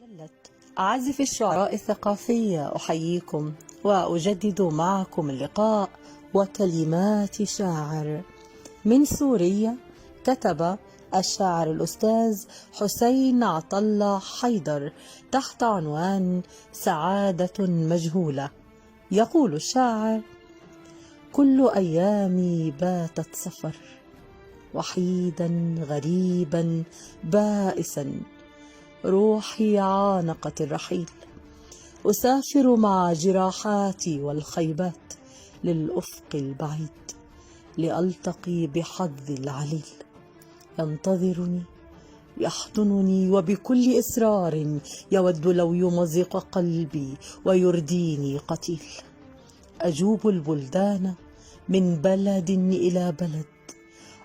مجلة أعزف الشعراء الثقافية أحييكم وأجدد معكم اللقاء وكلمات شاعر من سوريا. كتب الشاعر الأستاذ حسين عطلة حيدر تحت عنوان سعادة مجهولة. يقول الشاعر: كل أيامي باتت سفر، وحيدا غريبا بائسا، روحي عانقت الرحيل، أسافر مع جراحاتي والخيبات للأفق البعيد لألتقي بحظي العليل، ينتظرني يحضنني وبكل إصرار يود لو يمزق قلبي ويرديني قتيل. أجوب البلدان من بلد إلى بلد،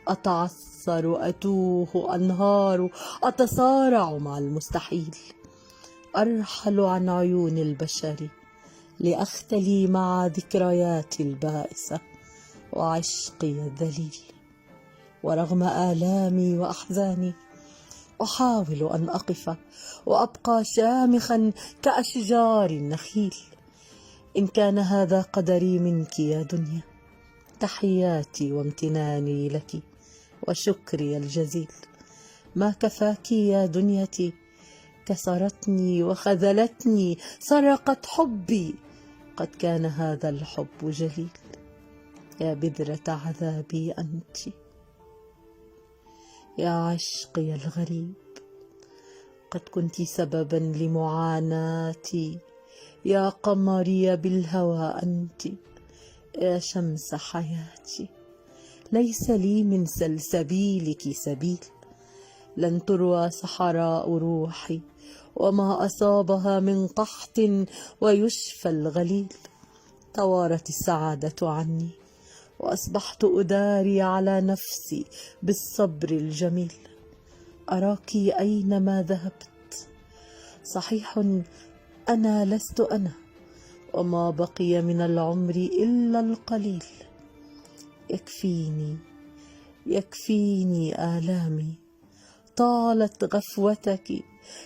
أتعثر أتوه أنهار، أتصارع مع المستحيل، أرحل عن عيون البشر لأختلي مع ذكرياتي البائسة وعشقي الذليل. ورغم آلامي وأحزاني أحاول أن أقف وأبقى شامخا كأشجار النخيل. إن كان هذا قدري منك يا دنيا، تحياتي وامتناني لك وشكري الجزيل. ما كفاك يا دنيتي، كسرتني وخذلتني، سرقت حبي، قد كان هذا الحب جليل. يا بذرة عذابي أنت، يا عشقي الغريب، قد كنت سببا لمعاناتي. يا قمري بالهوى أنت، يا شمس حياتي، ليس لي من سلسبيلك سبيل. لن تروى صحراء روحي وما أصابها من قحط ويشفى الغليل. توارت السعادة عني وأصبحت أداري على نفسي بالصبر الجميل. أراك أينما ذهبت، صحيح أنا لست أنا، وما بقي من العمر إلا القليل. يكفيني يكفيني آلامي، طالت غفوتك،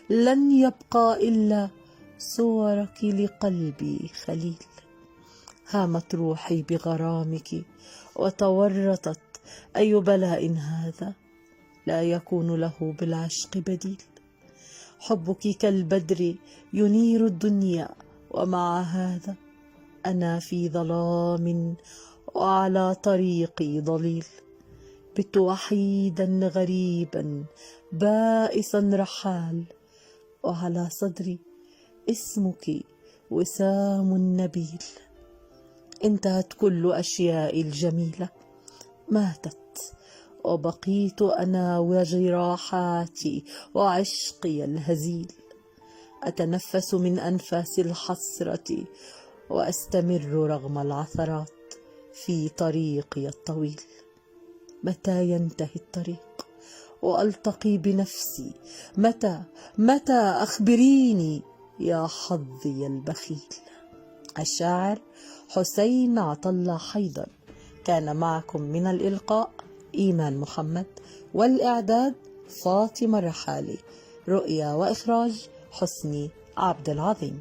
لن يبقى إلا صورك لقلبي خليل. هامت روحي بغرامك وتورطت، أي بلاء هذا، لا يكون له بالعشق بديل. حبك كالبدر ينير الدنيا، ومع هذا أنا في ظلام وعلى طريقي ضليل. بت وحيدا غريبا بائسا رحال، وعلى صدري اسمك وسام نبيل. انتهت كل أشيائي الجميلة، ماتت، وبقيت أنا وجراحاتي وعشقي الهزيل. أتنفس من أنفاس الحسرة وأستمر رغم العثرات في طريقي الطويل. متى ينتهي الطريق وألتقي بنفسي؟ متى أخبريني يا حظي البخيل. الشاعر حسين عطلة حيدر. كان معكم من الإلقاء إيمان محمد، والإعداد فاطمة الرحالي، رؤية وإخراج حسني عبد العظيم.